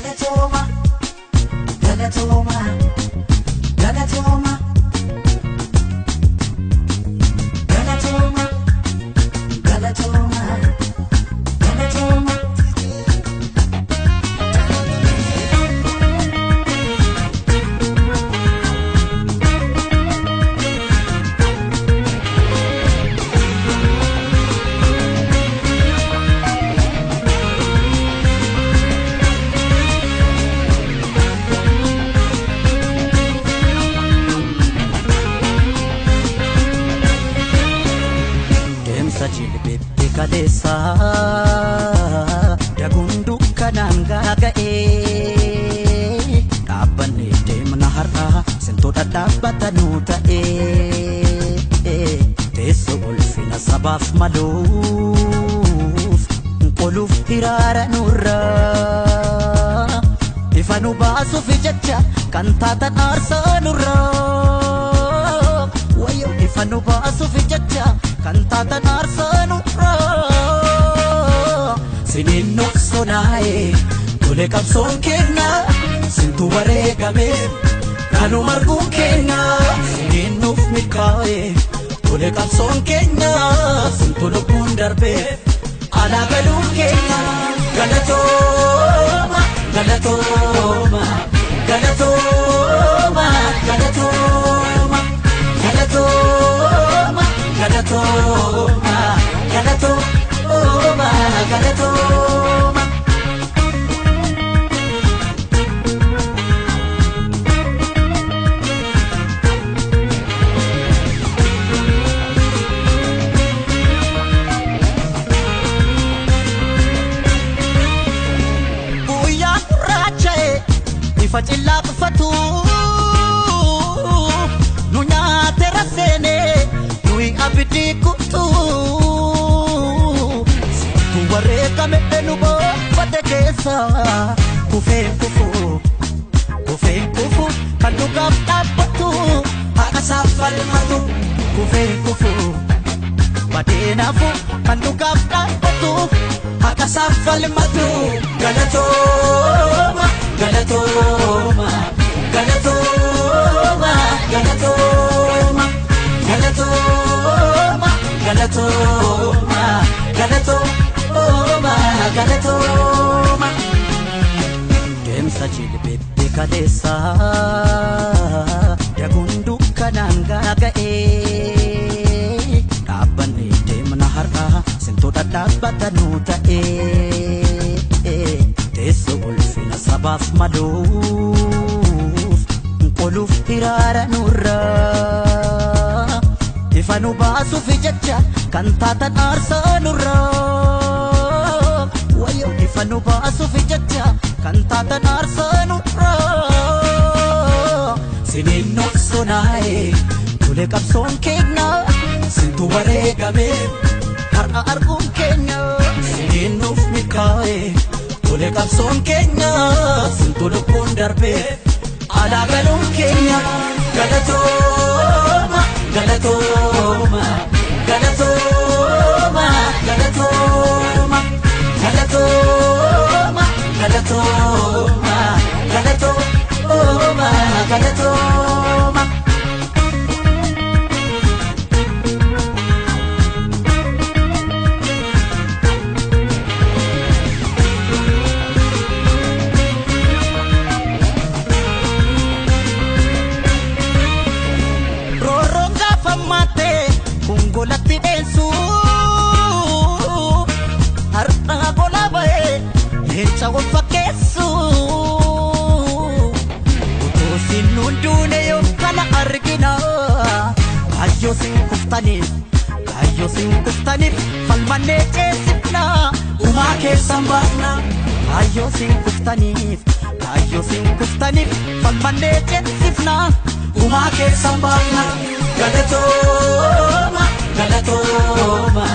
Galatoma, Galatoma, Galatoma, Galatoma, Galatoma, Galatoma. Sajilbete kalesa dagundu kananga gae abane demna har'a sento dadabbatanu ta'e teso ulfina sabaf maluf quluf hirara nurra ifanu basu fi jacha kantatan arsa nurra wayo ifanu basu fi jacha kantatan arsanu sinin noksonae tole kapson kenna sintu baregame kanu margun kenna sinin nuf mikae tole kapson kenna sintu lukun darbe ala galun kenna galatoma galatoma galatoma galatoma galatoma Galatoma, Galatoma, Galatoma. Buya rachae, ifachilla kufatu, nunya terasene. Abidi kutu Situ wareka me'enubo Fatekesa Kufe kufu Kufe kufu Kanugam tapatu Hakasafal matu Kufe kufu Badenafu Kanugam tapatu Hakasafal matu Galatoma Galatoma Galatoma Galatoma Galatoma, Galatoma, Galatoma, Galatoma. Demsa jilbete kalesa dagundu kananga gae abane demna har'a sento dadabbatanu ta'e teso ulfina sabaf maluf quluf hirara nurra ifanu basu fi jacha kantatan arsa nurra wayo ifanu basu fi jacha kantatan arsa nurra sinin noksonae tole kapson kenna sintu baregame har'a argum kenna sinin nuf mikae tole kapson kenna sintu lukun darbe ala galun kenna galatoma Galatoma, Galatoma, Galatoma, Galatoma, Galatoma, Galatoma, Galatoma. Golatti densu har'a gola bae leenca wal fakkeessu utuu sinnuun duune yoo kana argina kaayyoo sin kuftaniif falmannee ceesifna umaa keessan baafna kaayyoo sin kuftaniif falmannee ceesifna umaa keessan baafna Galatoma, Galatoma.